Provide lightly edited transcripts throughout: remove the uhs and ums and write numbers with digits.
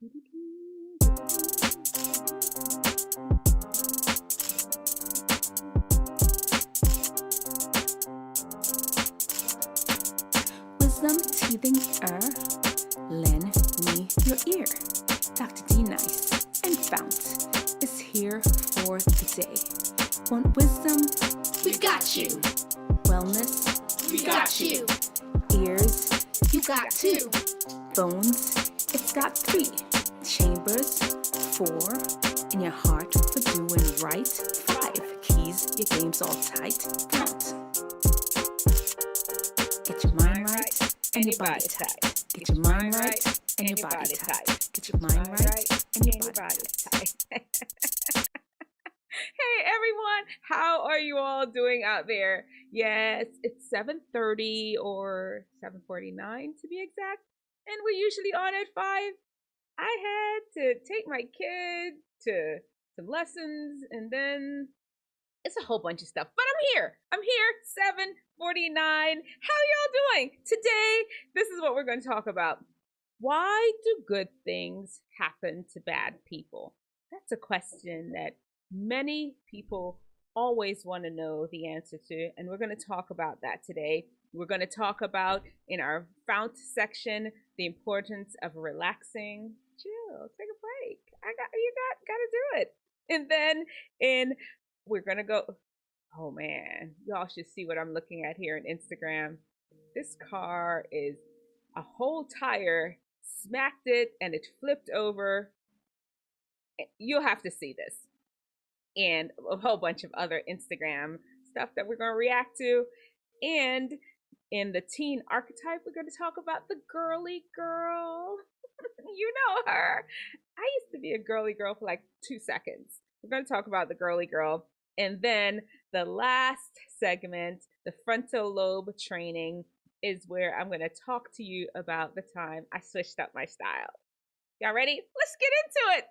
Wisdomteethinger, lend me your ear. Dr. D Nice and FOUNT is here for the day. Want wisdom? We got you. Wellness? We got you. Ears? You got two. Phones? It's got 3. Chambers? 4. In your heart for doing right? 5. Keys? Your game's all tight? FOUNT. Get your mind right and your body tight. Get your mind right and your body tight. Get your mind right and your body tight. Hey everyone, how are you all doing out there? Yes, it's 7:30 or 7:49 to be exact, and we're usually on at 5. I had to take my kid to some lessons, and then it's a whole bunch of stuff, but I'm here, 7:49. How y'all doing? Today, this is what we're going to talk about. Why do good things happen to bad people? That's a question that many people always want to know the answer to, and we're going to talk about that today. We're going to talk about, in our FOUNT section, the importance of relaxing. Chill, take a break. You gotta do it. And then we're gonna go. Oh man, y'all should see what I'm looking at here on Instagram. This car is a whole tire smacked it and it flipped over. You'll have to see this, and a whole bunch of other Instagram stuff that we're going to react to. And in the teen archetype, we're going to talk about the girly girl. You know her. I used to be a girly girl for like 2 seconds. We're going to talk about the girly girl. And then the last segment, the frontal lobe training, is where I'm going to talk to you about the time I switched up my style. Y'all ready? Let's get into it.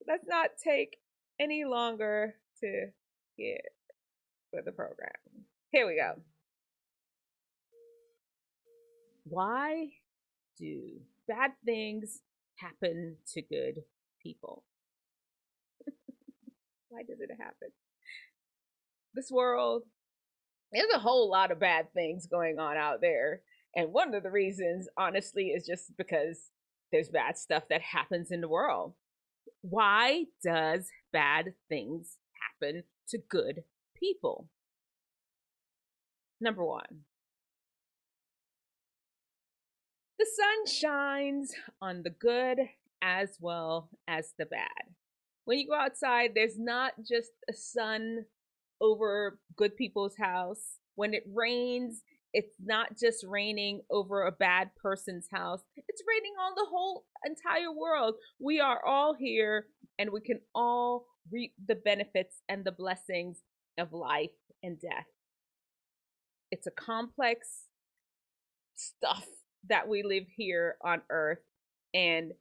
Let's not take any longer to get with the program. Here we go. Why do bad things happen to good people? Why does it happen? This world, there's a whole lot of bad things going on out there. And one of the reasons, honestly, is just because there's bad stuff that happens in the world. Why does bad things happen to good people? Number 1. The sun shines on the good as well as the bad. When you go outside, there's not just a sun over good people's house. When it rains, it's not just raining over a bad person's house. It's raining on the whole entire world. We are all here, and we can all reap the benefits and the blessings of life and death. It's a complex stuff that we live here on earth, and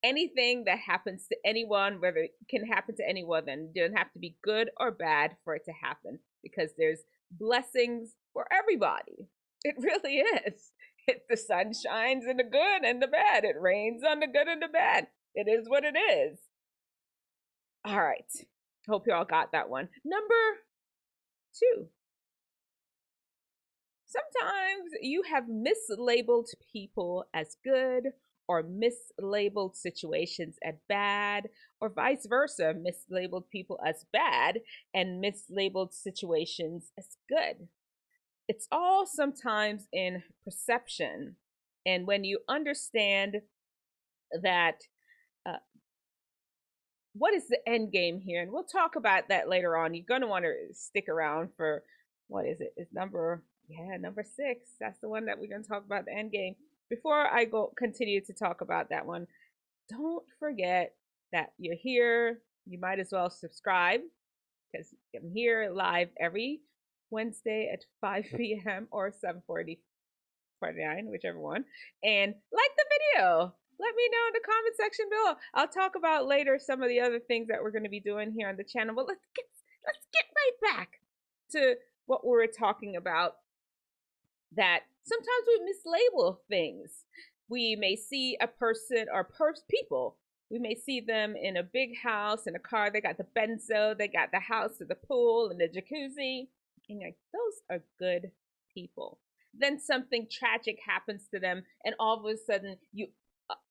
anything that happens to anyone, whether it can happen to anyone, then it doesn't have to be good or bad for it to happen, because there's blessings for everybody. It really is. The sun shines in the good and the bad. It rains on the good and the bad. It is what it is. All right. Hope you all got that one. Number 2. Sometimes you have mislabeled people as good, or mislabeled situations as bad, or vice versa, mislabeled people as bad and mislabeled situations as good. It's all sometimes in perception. And when you understand that, what is the end game here? And we'll talk about that later on. You're going to want to stick around for, what is it? It's number 6. That's the one that we're going to talk about, the end game. Before I continue to talk about that one, don't forget that you're here. You might as well subscribe, because I'm here live every Wednesday at 5 p.m. or 7:49, whichever one. And like the video. Let me know in the comment section below. I'll talk about later some of the other things that we're going to be doing here on the channel. But let's get right back to what we were talking about. That sometimes we mislabel things. We may see a person or people. We may see them in a big house, in a car. They got the benzo, they got the house with the pool and the jacuzzi. And you're like, those are good people. Then something tragic happens to them, and all of a sudden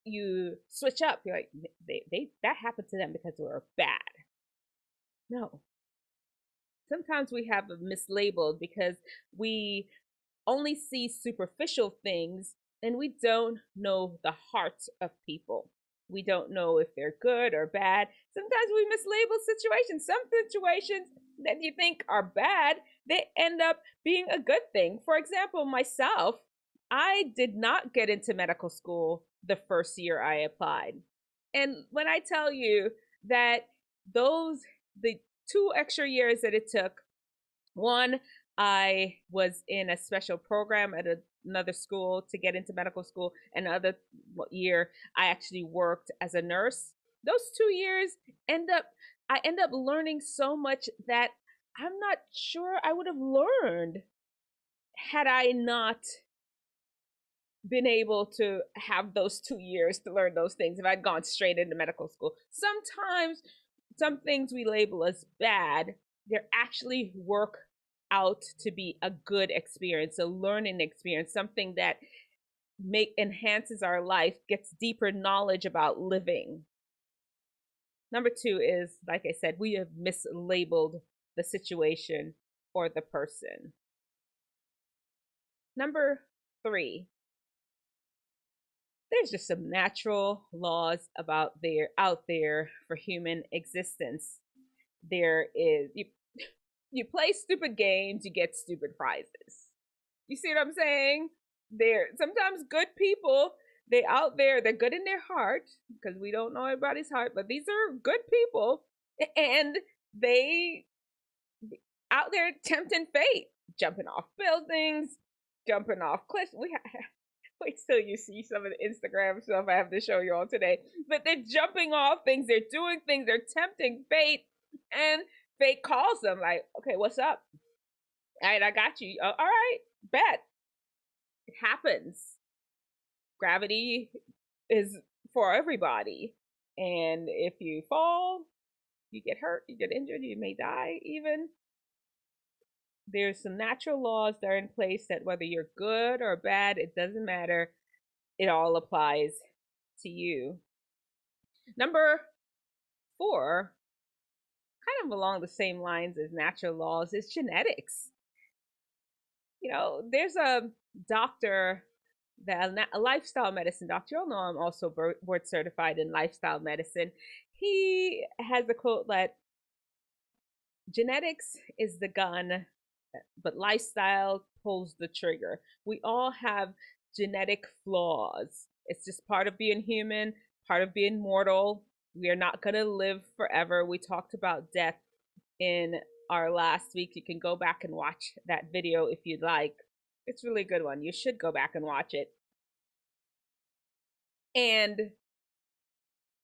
you switch up. You're like, they that happened to them because they were bad. No. Sometimes we have it mislabeled because we only see superficial things and we don't know the hearts of people. We don't know if they're good or bad. Sometimes we mislabel situations. Some situations that you think are bad, they end up being a good thing. For example, myself, I did not get into medical school the first year I applied. And when I tell you that the 2 extra years that it took, one, I was in a special program at another school to get into medical school. Another year, I actually worked as a nurse. Those 2 years I end up learning so much that I'm not sure I would have learned had I not been able to have those 2 years to learn those things if I'd gone straight into medical school. Sometimes some things we label as bad, they're actually work out to be a good experience, a learning experience, something that enhances our life, gets deeper knowledge about living. Number 2 is, like I said, we have mislabeled the situation or the person. Number 3, there's just some natural laws out there for human existence. There is you play stupid games, you get stupid prizes. You see what I'm saying? There sometimes good people, they out there, they're good in their heart, because we don't know everybody's heart, but these are good people, and they out there tempting fate, jumping off buildings, jumping off cliffs. Wait till you see some of the Instagram stuff I have to show you all today. But they're jumping off things, they're doing things, they're tempting fate, and fate calls them like, okay, what's up? All right, I got you. All right, bet. It happens. Gravity is for everybody. And if you fall, you get hurt, you get injured, you may die even. There's some natural laws that are in place that whether you're good or bad, it doesn't matter. It all applies to you. Number 4, kind of along the same lines as natural laws, is genetics. You know, there's a doctor, a lifestyle medicine doctor. You all know I'm also board certified in lifestyle medicine. He has a quote that genetics is the gun, but lifestyle pulls the trigger. We all have genetic flaws. It's just part of being human, part of being mortal. We are not going to live forever. We talked about death in our last week. You can go back and watch that video if you'd like. It's a really good one. You should go back and watch it. And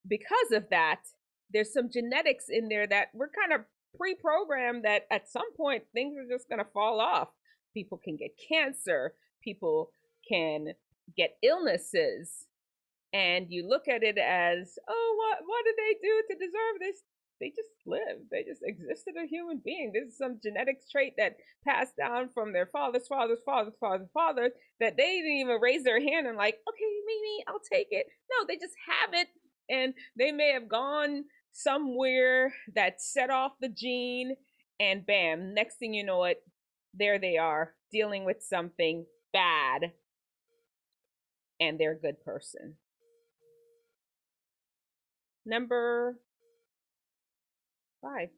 because of that, there's some genetics in there that we're kind of pre-programmed that at some point things are just going to fall off. People can get cancer, people can get illnesses, and you look at it as, oh, what did they do to deserve this? They just lived. They just existed a human being. This is some genetics trait that passed down from their fathers that they didn't even raise their hand and like, okay, maybe I'll take it. No, they just have it, and they may have gone somewhere that set off the gene, and bam, next thing you know it, there they are dealing with something bad, and they're a good person. Number 5.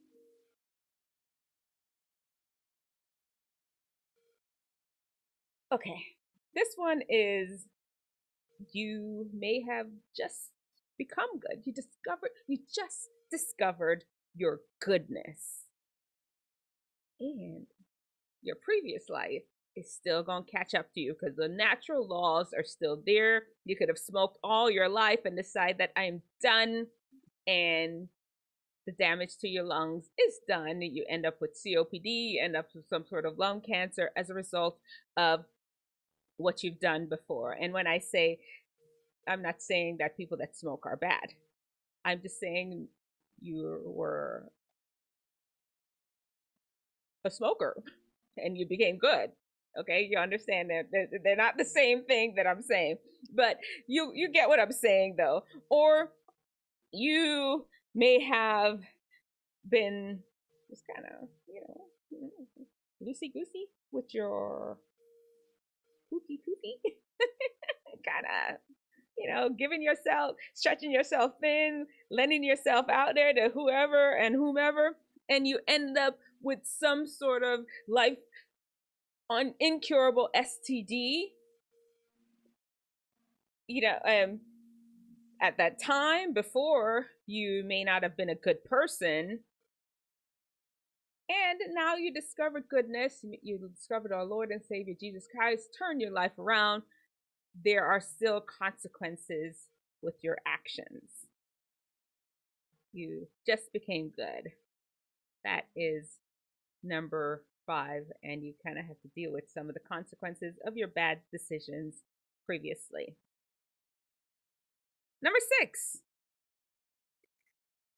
Okay, this one is, you may have just become good. You just discovered your goodness. And your previous life is still going to catch up to you because the natural laws are still there. You could have smoked all your life and decide that I'm done, and the damage to your lungs is done. You end up with COPD, you end up with some sort of lung cancer as a result of what you've done before. And when I say I'm not saying that people that smoke are bad. I'm just saying you were a smoker and you became good. Okay, you understand that they're not the same thing that I'm saying, but you get what I'm saying though. Or you may have been just kind of, loosey goosey with your poopy kind of, giving yourself, stretching yourself thin, lending yourself out there to whoever and whomever, and you end up with some sort of life incurable STD. At that time before, you may not have been a good person, and now you discovered goodness, you discovered our Lord and Savior Jesus Christ, turn your life around. There are still consequences with your actions. You just became good. That is number 5, and you kind of have to deal with some of the consequences of your bad decisions previously. Number 6.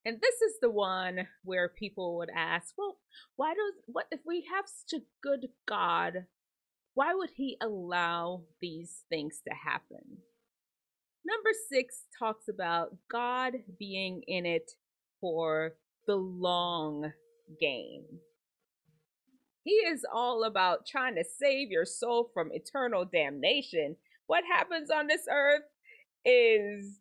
And this is the one where people would ask, well, what if we have such a good God, why would he allow these things to happen? Number 6 talks about God being in it for the long game. He is all about trying to save your soul from eternal damnation. What happens on this earth is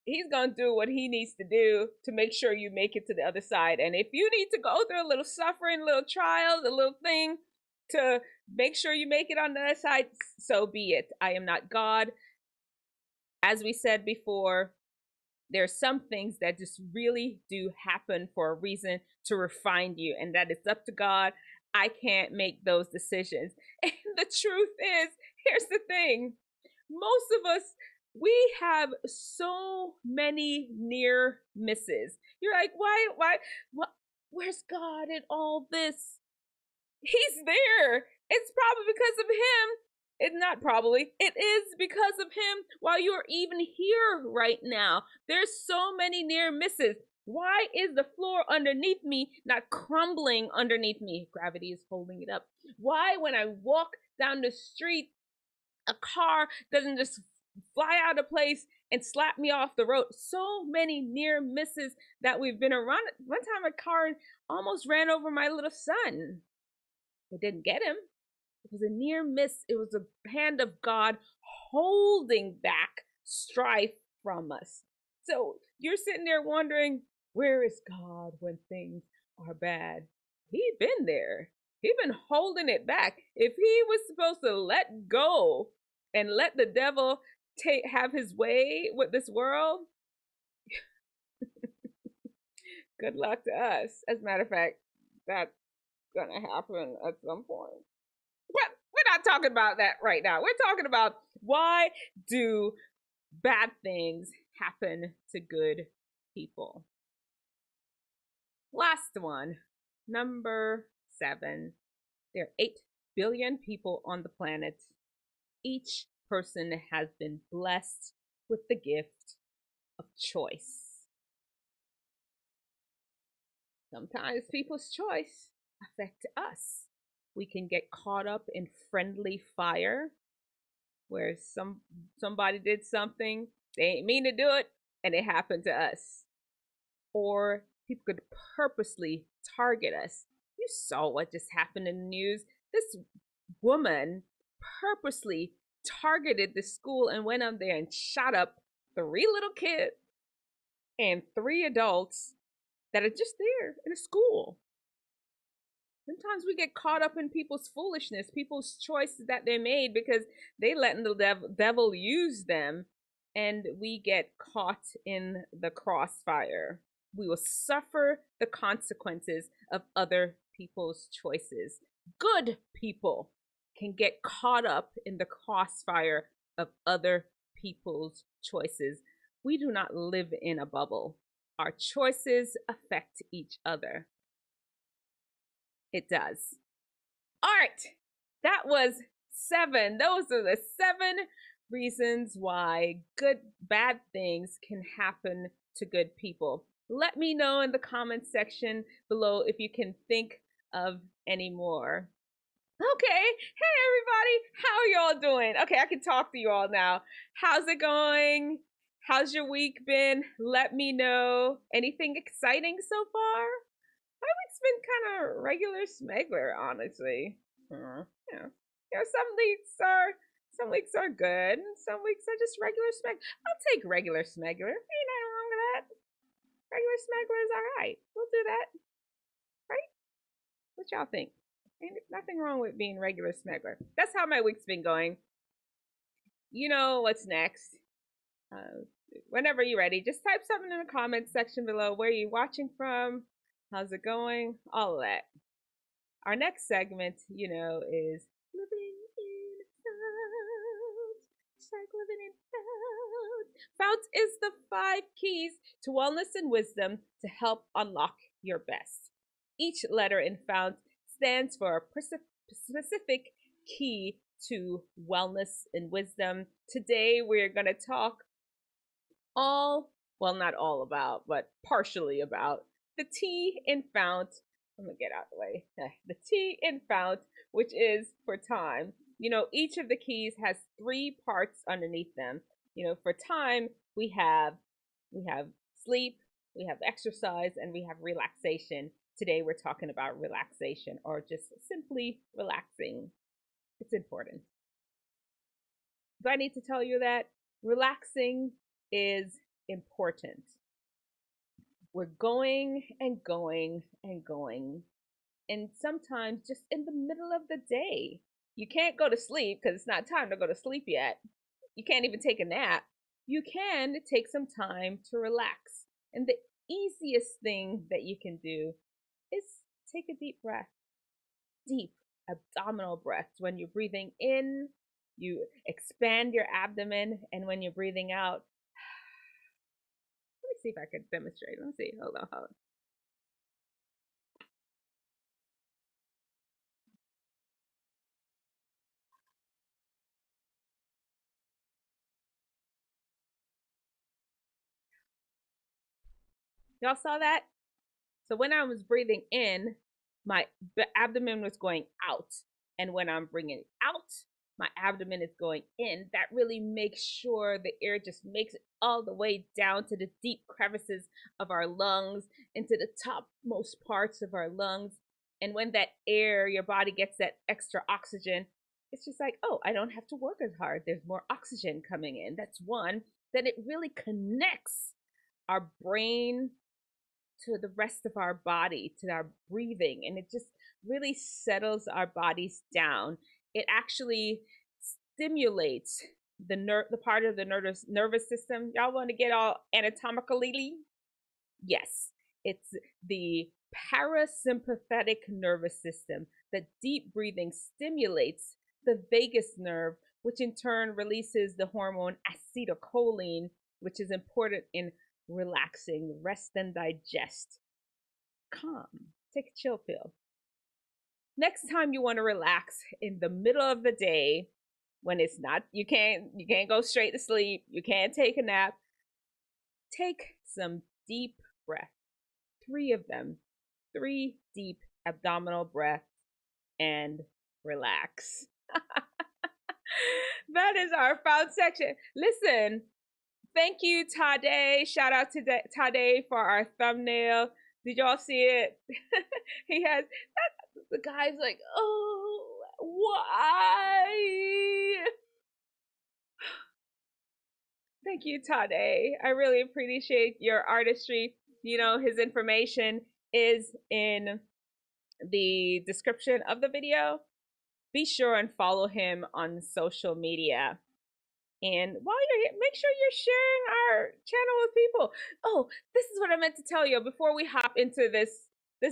he's going to do what he needs to do to make sure you make it to the other side. And if you need to go through a little suffering, a little trial, a little thing to make sure you make it on the other side, so be it. I am not God. As we said before, there are some things that just really do happen for a reason to refine you, and that it's up to God. I can't make those decisions. And the truth is, here's the thing. Most of us, we have so many near misses. You're like, why, where's God in all this? He's there. It's probably because of him. It's not probably. It is because of him while you're even here right now. There's so many near misses. Why is the floor underneath me not crumbling underneath me? Gravity is holding it up. Why, when I walk down the street, a car doesn't just fly out of place and slap me off the road? So many near misses that we've been around. One time a car almost ran over my little son. It didn't get him. It was a near miss. It was the hand of God holding back strife from us. So you're sitting there wondering, where is God when things are bad? He's been there. He's been holding it back. If he was supposed to let go and let the devil have his way with this world, good luck to us. As a matter of fact, that's gonna happen at some point. But we're not talking about that right now. We're talking about, why do bad things happen to good people? Last one, number 7. There are 8 billion people on the planet. Each person has been blessed with the gift of choice. Sometimes people's choice affect us. We can get caught up in friendly fire, where somebody did something, they ain't mean to do it, and it happened to us. Or people could purposely target us. You saw what just happened in the news. This woman purposely targeted the school and went on there and shot up 3 little kids and 3 adults that are just there in a school. Sometimes we get caught up in people's foolishness, people's choices that they made because they letting the devil use them, and we get caught in the crossfire. We will suffer the consequences of other people's choices. Good people can get caught up in the crossfire of other people's choices. We do not live in a bubble. Our choices affect each other. It does. All right, that was 7. Those are the 7 reasons why bad things can happen to good people. Let me know in the comments section below if you can think of any more. Okay, hey everybody, how are y'all doing? Okay, I can talk to you all now. How's it going? How's your week been? Let me know. Anything exciting so far? My week's been kind of regular smegular, honestly. Yeah. Some weeks are good, and some weeks are just regular smeg. I'll take regular smegular. Ain't nothing wrong with that. Regular smegular is all right. We'll do that, right? What y'all think? Ain't nothing wrong with being regular smegular. That's how my week's been going. You know what's next. Whenever you're ready, just type something in the comments section below. Where are you watching from? How's it going? All of that. Our next segment, you know, is living in FOUNT. It's like living in FOUNT. FOUNT is the 5 keys to wellness and wisdom to help unlock your best. Each letter in FOUNT stands for a specific key to wellness and wisdom. Today we're going to talk not all about, but partially about the T in FOUNT. I'm gonna get out of the way. The T in FOUNT, which is for time. You know, each of the keys has 3 parts underneath them. You know, for time, we have sleep, we have exercise, and we have relaxation. Today we're talking about relaxation, or just simply relaxing. It's important. Do I need to tell you that? Relaxing is important. We're going and going and going. And sometimes just in the middle of the day, you can't go to sleep because it's not time to go to sleep yet. You can't even take a nap. You can take some time to relax. And the easiest thing that you can do is take a deep breath. Deep abdominal breaths. When you're breathing in, you expand your abdomen, and when you're breathing out, let me see if I can demonstrate. Let me see. Hold on. Y'all saw that? So when I was breathing in, my abdomen was going out. And when I'm bringing it out, my abdomen is going in. That really makes sure the air just makes it all the way down to the deep crevices of our lungs, into the topmost parts of our lungs. And when that air, your body gets that extra oxygen, it's just like, oh, I don't have to work as hard. There's more oxygen coming in. That's one. Then it really connects our brain to the rest of our body, to our breathing, and it just really settles our bodies down. It actually stimulates the part of the nervous system. Y'all want to get all anatomically? Yes, it's the parasympathetic nervous system. The deep breathing stimulates the vagus nerve, which in turn releases the hormone acetylcholine, which is important in relaxing, rest and digest. Calm. Take a chill pill. Next time you want to relax in the middle of the day, when it's not, you can't go straight to sleep, you can't take a nap, take some deep breaths. 3 of them. 3 deep abdominal breaths and relax. That is our FOUNT section. Listen, thank you, Tydai. Shout out to Tydai for our thumbnail. Did y'all see it? He has, the guy's like, oh, why? Thank you, Tydai. I really appreciate your artistry. You know, his information is in the description of the video. Be sure and follow him on social media. And while you're here, make sure you're sharing our channel with people. Oh, this is what I meant to tell you before we hop into this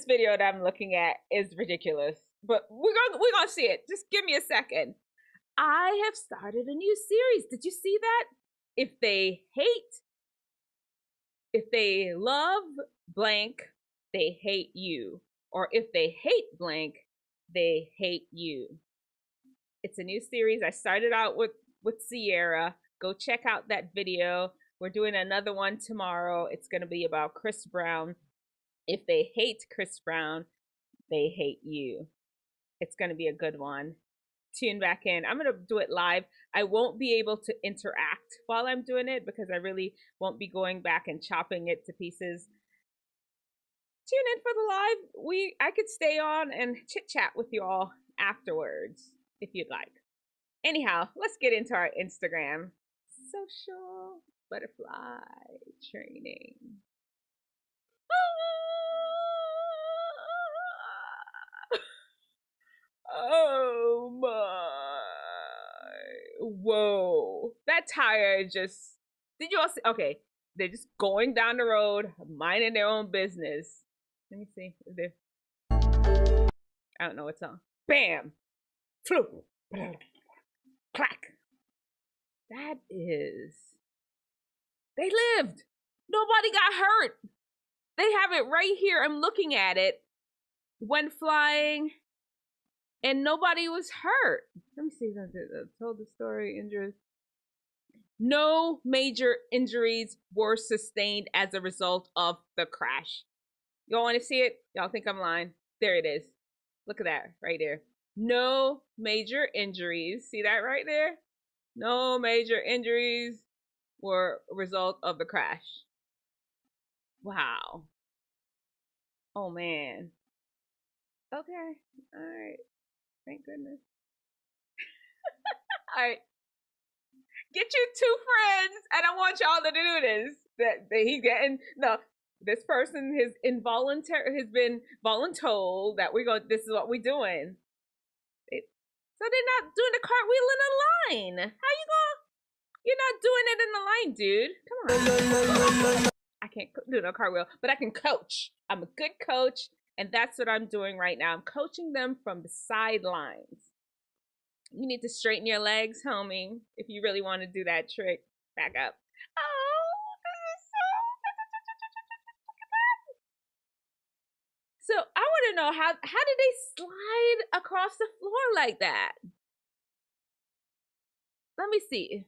video that I'm looking at. Is ridiculous, but we're gonna see it. Just give me a second. I have started a new series. Did you see that? If they love blank, they hate you. Or if they hate blank, they hate you. It's a new series. I started out with with Sierra. Go check out that video. We're doing another one tomorrow. It's going to be about Chris Brown. If they hate Chris Brown, they hate you. It's going to be a good one. Tune back in. I'm going to do it live. I won't be able to interact while I'm doing it because I really won't be going back and chopping it to pieces. Tune in for the live. I could stay on and chit chat with you all afterwards if you'd like. Anyhow, let's get into our Instagram. Social butterfly training. Oh my. Whoa. That tire just, did you all see? Okay, they're just going down the road, minding their own business. Let me see. Is there, I don't know what song. Bam. Floop. Clack. That is, they lived. Nobody got hurt. They have it right here. I'm looking at it. Went flying and nobody was hurt. Let me see. I told the story. Injuries. No major injuries were sustained as a result of the crash. Y'all want to see it? Y'all think I'm lying? There it is. Look at that right there. No major injuries. See that right there? No major injuries were a result of the crash. Wow. Oh man. Okay. All right. Thank goodness. All right. Get you 2 friends, and I want y'all to do this. That he's getting this person has been voluntold that this is what we're doing. So they're not doing the cartwheel in a line. How you gonna? You're not doing it in the line, dude. Come on. I can't do no cartwheel, but I can coach. I'm a good coach, and that's what I'm doing right now. I'm coaching them from the sidelines. You need to straighten your legs, homie, if you really want to do that trick. Back up. Oh, this is so. So I want to know how did they slide across the floor like that? Let me see.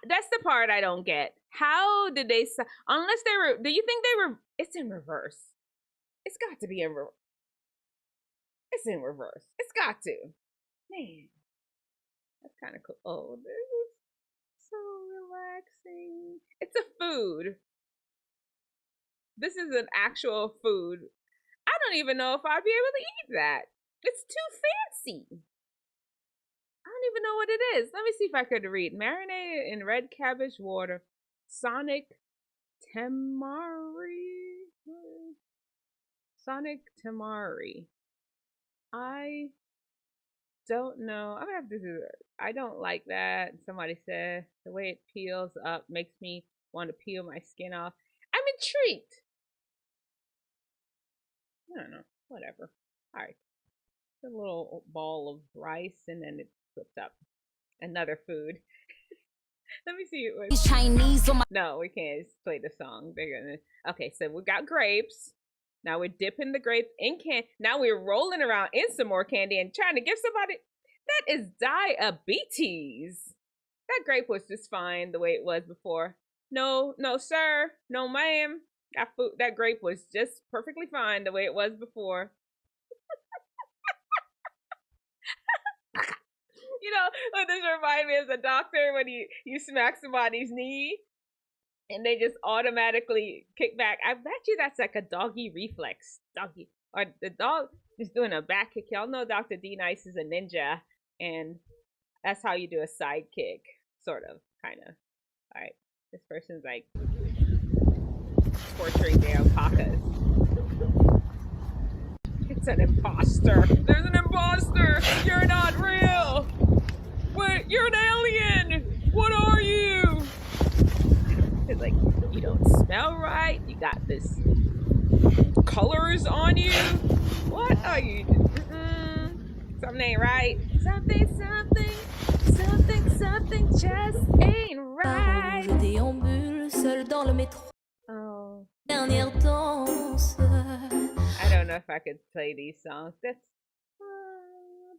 That's the part I don't get. How did they? Unless they were. Do you think they were? It's in reverse. It's got to be in reverse. It's in reverse. It's got to. Man, that's kind of cool. Oh, this is so relaxing. It's a food. This is an actual food. I don't even know if I'd be able to eat that. It's too fancy. I don't even know what it is. Let me see if I could read. Marinated in red cabbage water. Sonic Temari. Sonic Temari. I don't know. I'm gonna have to do it. I don't like that. Somebody said the way it peels up makes me want to peel my skin off. I'm intrigued. I don't know. Whatever. All right. A little ball of rice and then it flips up. Another food. Let me see. Chinese. No, we can't play the song. They're gonna. Okay, so we got grapes. Now we're dipping the grape in candy. Now we're rolling around in some more candy and trying to give somebody. That is diabetes. That grape was just fine the way it was before. No, sir. No, ma'am. That grape was just perfectly fine the way it was before. You know, this reminds me of the doctor when you smack somebody's knee and they just automatically kick back. I bet you that's like a doggy reflex. Doggy. Or the dog is doing a back kick. Y'all know Dr. D Nice is a ninja, and that's how you do a side kick. Sort of, kind of. All right. This person's like torturing their alpacas. It's an imposter. There's an imposter. You're not real. Wait, you're an alien. What are you? It's like, you don't smell right. You got this colors on you. What are you? Something ain't right. Something just ain't right. Oh. I don't know if I could play these songs. That's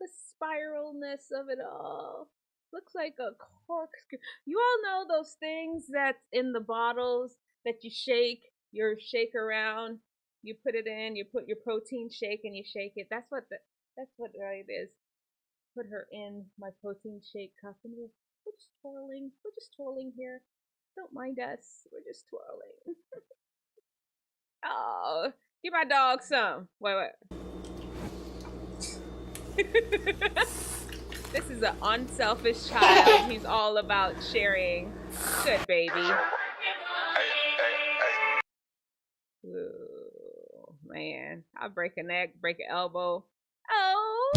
the spiralness of it all. Looks like a corkscrew. You all know those things that's in the bottles that you shake, your shake around. You put it in, you put your protein shake and you shake it. That's what it is. Put her in my protein shake cup and we're just twirling. We're just twirling here. Don't mind us. We're just twirling. Oh, give my dog some. Wait. This is an unselfish child. He's all about sharing. Good baby. Ooh, man. I'll break a neck, break an elbow. Oh.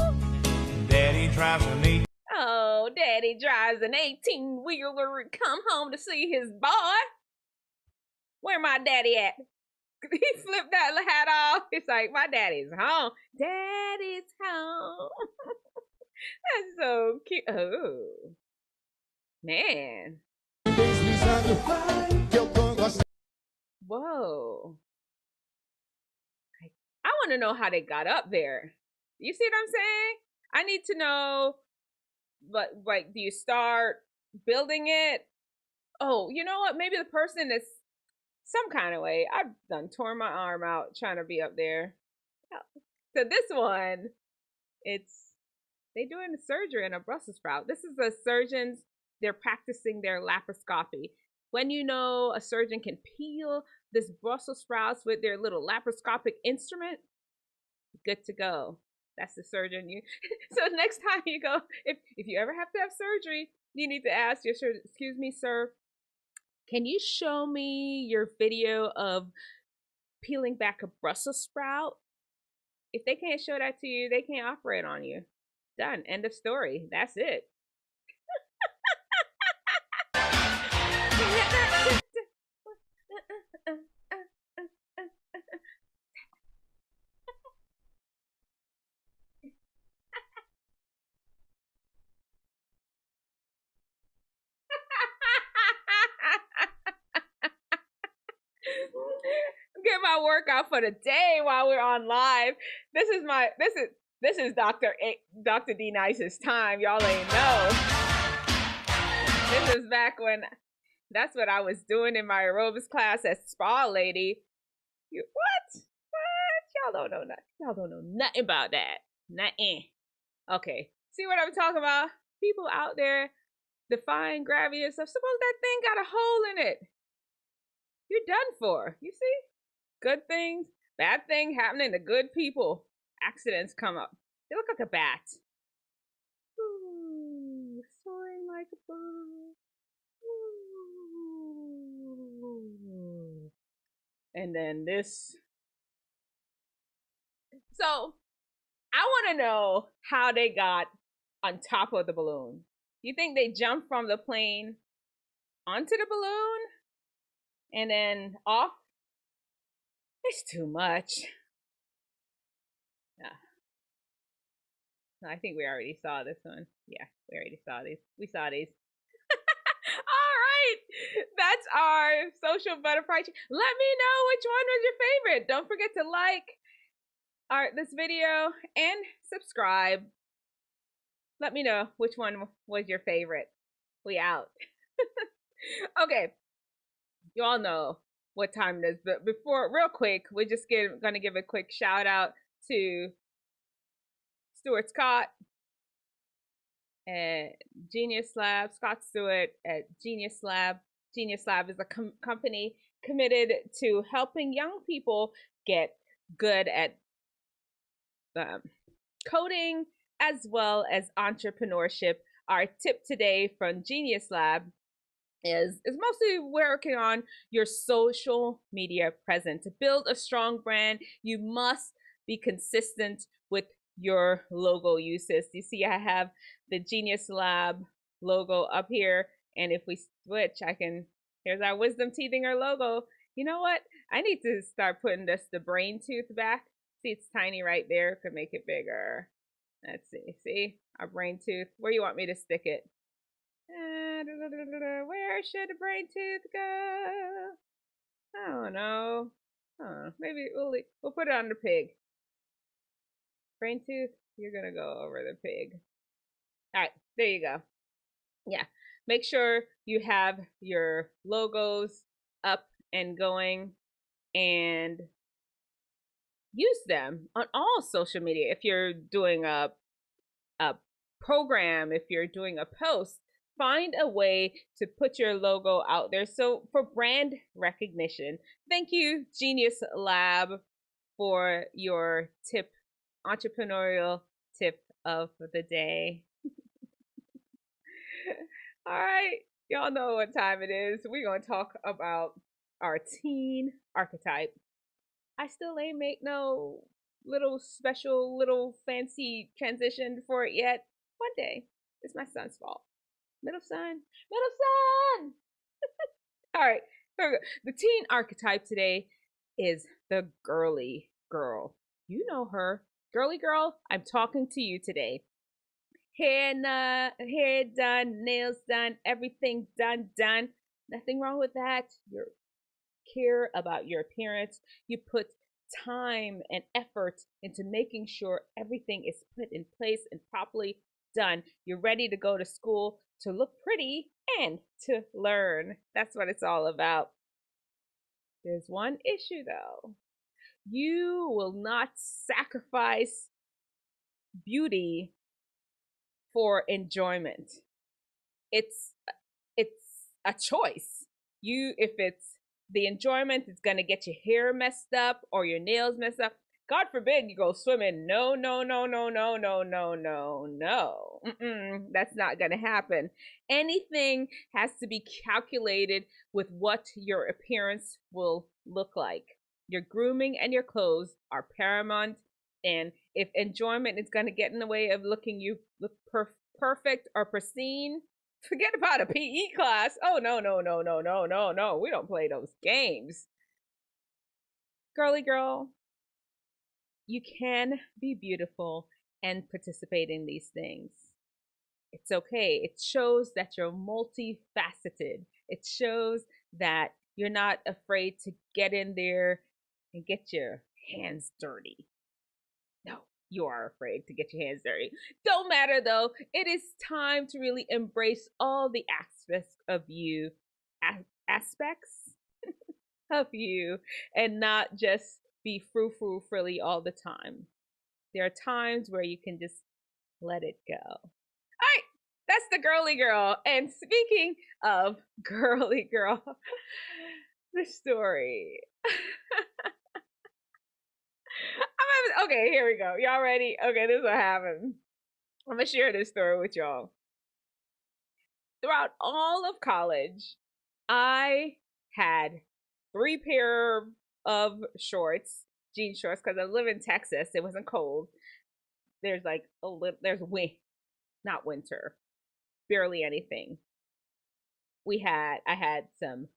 Daddy drives an 18. Oh, Daddy drives an 18-wheeler and come home to see his boy. Where my daddy at? He flipped that hat off. It's like, my daddy's home. Daddy's home. That's so cute. Oh, man. Whoa. I want to know how they got up there. You see what I'm saying? I need to know, but like, do you start building it? Oh, you know what? Maybe the person is some kind of way. I've done torn my arm out trying to be up there. So this one, they doing a surgery in a Brussels sprout. This is a surgeon's, they're practicing their laparoscopy. When you know a surgeon can peel this Brussels sprouts with their little laparoscopic instrument, good to go. That's the surgeon. So next time you go, if you ever have to have surgery, you need to ask your surgeon, excuse me, sir, can you show me your video of peeling back a Brussels sprout? If they can't show that to you, they can't operate on you. Done. End of story. That's it. Get my workout for the day while we're on live. This is Dr. D Nice's time. Y'all ain't know. This is back when that's what I was doing in my aerobics class as spa lady. What? Y'all don't know nothing. Y'all don't know nothing about that. Nothing. Okay. See what I'm talking about? People out there defying gravity and stuff. Suppose that thing got a hole in it. You're done for. You see? Good things, bad thing happening to good people. Accidents come up. They look like a bat. Ooh, soaring like a bird. Ooh. And then this. So, I want to know how they got on top of the balloon. You think they jumped from the plane onto the balloon and then off? It's too much. Yeah. I think we already saw this one. Yeah, we already saw these. We saw these. All right. That's our social butterfly. Let me know which one was your favorite. Don't forget to like this video and subscribe. Let me know which one was your favorite. We out. Okay. You all know what time it is, but before, real quick, we're just gonna give a quick shout out to Stuart Scott at Genius Lab, Scott Stewart at Genius Lab. Genius Lab is a company committed to helping young people get good at coding as well as entrepreneurship. Our tip today from Genius Lab is mostly working on your social media presence. To build a strong brand, you must be consistent with your logo uses. You see, I have the Genius Lab logo up here, and if we switch, here's our Wisdomteethinger logo. You know what? I need to start putting the brain tooth back. See, it's tiny right there. Could make it bigger. Let's see, our brain tooth. Where you want me to stick it? Where should the brain tooth go? I don't know. Maybe we'll put it on the pig. Brain tooth, you're gonna go over the pig. All right, there you go. Yeah, make sure you have your logos up and going, and use them on all social media. If you're doing a program, if you're doing a post, find a way to put your logo out there. So for brand recognition, thank you, Genius Lab, for your tip, entrepreneurial tip of the day. All right, y'all know what time it is. We're going to talk about our teen archetype. I still ain't make no little special, little fancy transition for it yet. One day. It's my son's fault. Middle son. Middle son! All right, here we go. The teen archetype today is the girly girl. You know her. Girly girl, I'm talking to you today. Hair done, nails done, everything done. Nothing wrong with that. You care about your appearance. You put time and effort into making sure everything is put in place and properly done. You're ready to go to school to look pretty and to learn. That's what it's all about. There's one issue though. You will not sacrifice beauty for enjoyment. It's a choice. If it's the enjoyment is going to get your hair messed up or your nails messed up, God forbid you go swimming. No. That's not going to happen. Anything has to be calculated with what your appearance will look like. Your grooming and your clothes are paramount. And if enjoyment is going to get in the way of looking you look perfect or pristine, forget about a PE class. Oh, no. We don't play those games. Girly girl, you can be beautiful and participate in these things. It's okay. It shows that you're multifaceted. It shows that you're not afraid to get in there and get your hands dirty. No, you are afraid to get your hands dirty. Don't matter though. It is time to really embrace all the aspects of you, and not just be frilly all the time. There are times where you can just let it go. All right, that's the girly girl. And speaking of girly girl, the story. Okay, here we go. Y'all ready? Okay, this is what happened. I'm gonna share this story with y'all. Throughout all of college, I had 3 pair of shorts, jean shorts, because I live in Texas. It wasn't cold. There's like there's not winter, barely anything. I had some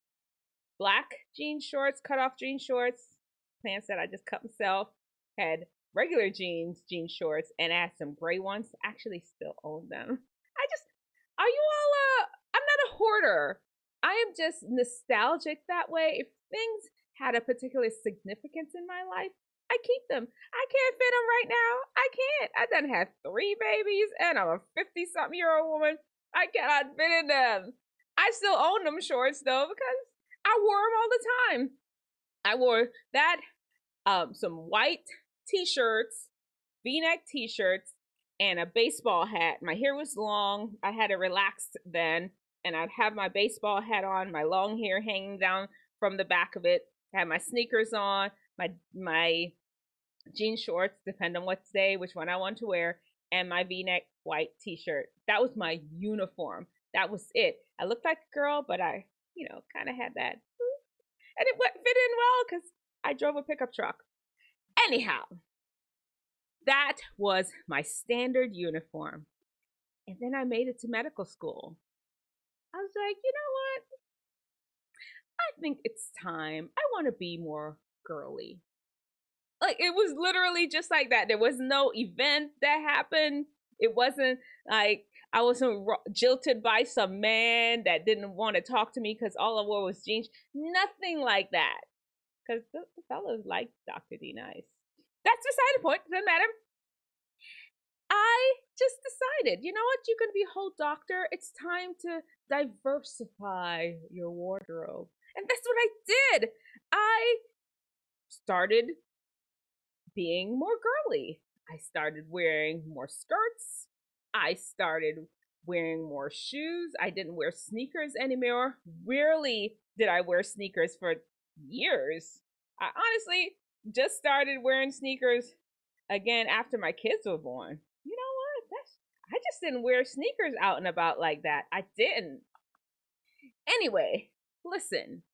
black jean shorts, cut off jean shorts, pants that I just cut myself. Had regular jean shorts, and I had some gray ones. Actually, still own them. Are you all? I'm not a hoarder. I am just nostalgic that way. If things had a particular significance in my life, I keep them. I can't fit them right now. I can't. I done had 3 babies, and I'm a 50-something-year-old woman. I cannot fit in them. I still own them shorts though because I wore them all the time. I wore that, some white t-shirts, V-neck t-shirts, and a baseball hat. My hair was long. I had it relaxed then, and I'd have my baseball hat on, my long hair hanging down from the back of it. I had my sneakers on, my jean shorts, depending on what day, which one I want to wear, and my V-neck white t-shirt. That was my uniform. That was it. I looked like a girl, but I, kind of had that. And it fit in well because I drove a pickup truck. Anyhow, that was my standard uniform. And then I made it to medical school. I was like, you know what? I think it's time. I want to be more girly. Like, it was literally just like that. There was no event that happened. It wasn't like I wasn't jilted by some man that didn't want to talk to me because all I wore was jeans. Nothing like that. Because the fellas like Dr. D Nice. That's beside the point. Doesn't matter. I just decided, you know what? You're going to be a whole doctor. It's time to diversify your wardrobe. And that's what I did. I started being more girly. I started wearing more skirts. I started wearing more shoes. I didn't wear sneakers anymore. Rarely did I wear sneakers for years. I honestly just started wearing sneakers again after my kids were born. You know what? I just didn't wear sneakers out and about like that. I didn't. Anyway, listen,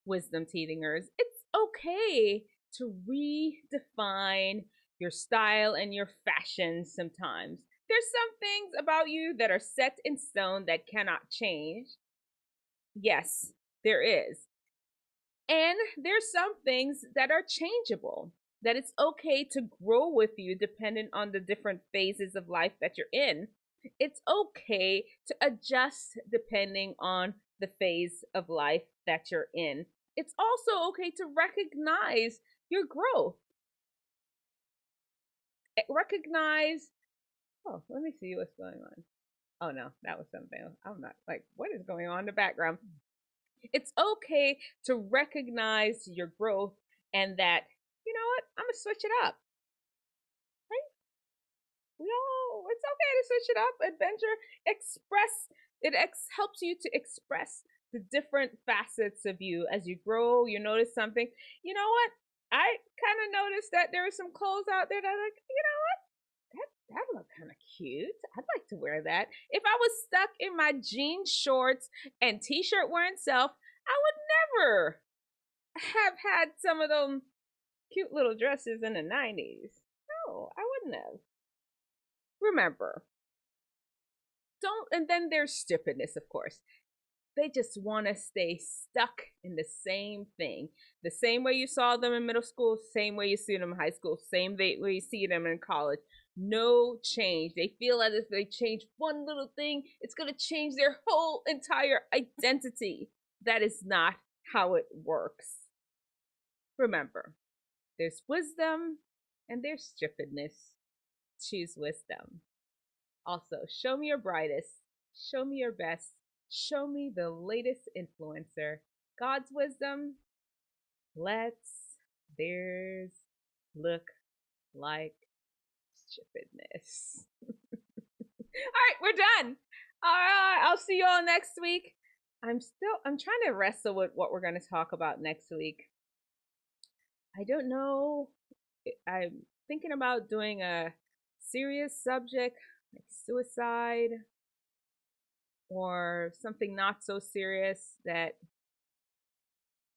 Wisdomteethingers, it's okay to redefine your style and your fashion sometimes. There's some things about you that are set in stone that cannot change. Yes, there is. And there's some things that are changeable, that it's okay to grow with you depending on the different phases of life that you're in. It's okay to adjust depending on the phase of life that you're in. It's also okay to recognize your growth. Recognize, oh, let me see what's going on. Oh no, that was something else. I'm not like, what is going on in the background? It's okay to recognize your growth and that, you know what, I'm gonna switch it up. Right? It's okay to switch it up. Adventure, express, helps you to express the different facets of you as you grow. You notice something. You know what? I kind of noticed that there were some clothes out there that I'm like, you know what? That look kind of cute. I'd like to wear that. If I was stuck in my jean shorts and t-shirt wearing self, I would never have had some of them cute little dresses in the 90s. No, I wouldn't have. Remember, and then there's stupidness, of course. They just want to stay stuck in the same thing. The same way you saw them in middle school, same way you see them in high school, same way you see them in college. No change. They feel as if they change one little thing, it's going to change their whole entire identity. That is not how it works. Remember, there's wisdom and there's stupidness. Choose wisdom. Also, show me your brightest. Show me your best. Show me the latest influencer. God's wisdom. Let's theirs look like stupidness. All right, we're done. All right, I'll see you all next week. I'm trying to wrestle with what we're going to talk about next week. I don't know. I'm thinking about doing a serious subject like suicide or something not so serious that,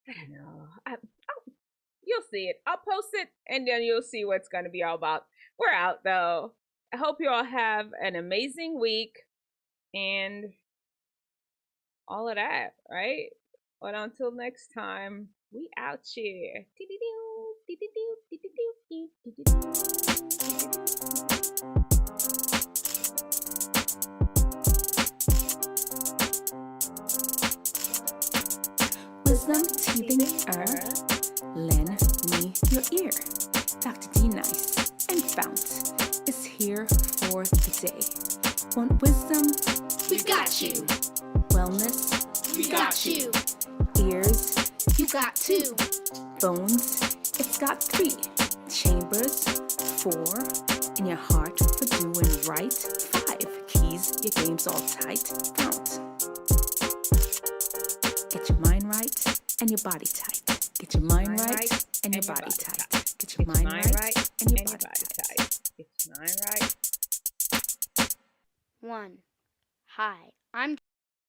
I don't know. You'll see it. I'll post it and then you'll see what it's going to be all about. We're out though. I hope you all have an amazing week and all of that, right? But until next time, we out here. Wisdomteethinger, lend me your ear. Dr. D Nice and FOUNT is here for the day. Want wisdom? We've got you. Wellness? We got you. Ears? You got two. Bones? It's got 3. Chambers? 4. In your heart for doing right? 5. Keys, your game's all tight. FOUNT. Get your mind right and your body tight. Get your mind right and your body tight. Get your mind right and your body tight. Get your mind right. 1. Hi, I'm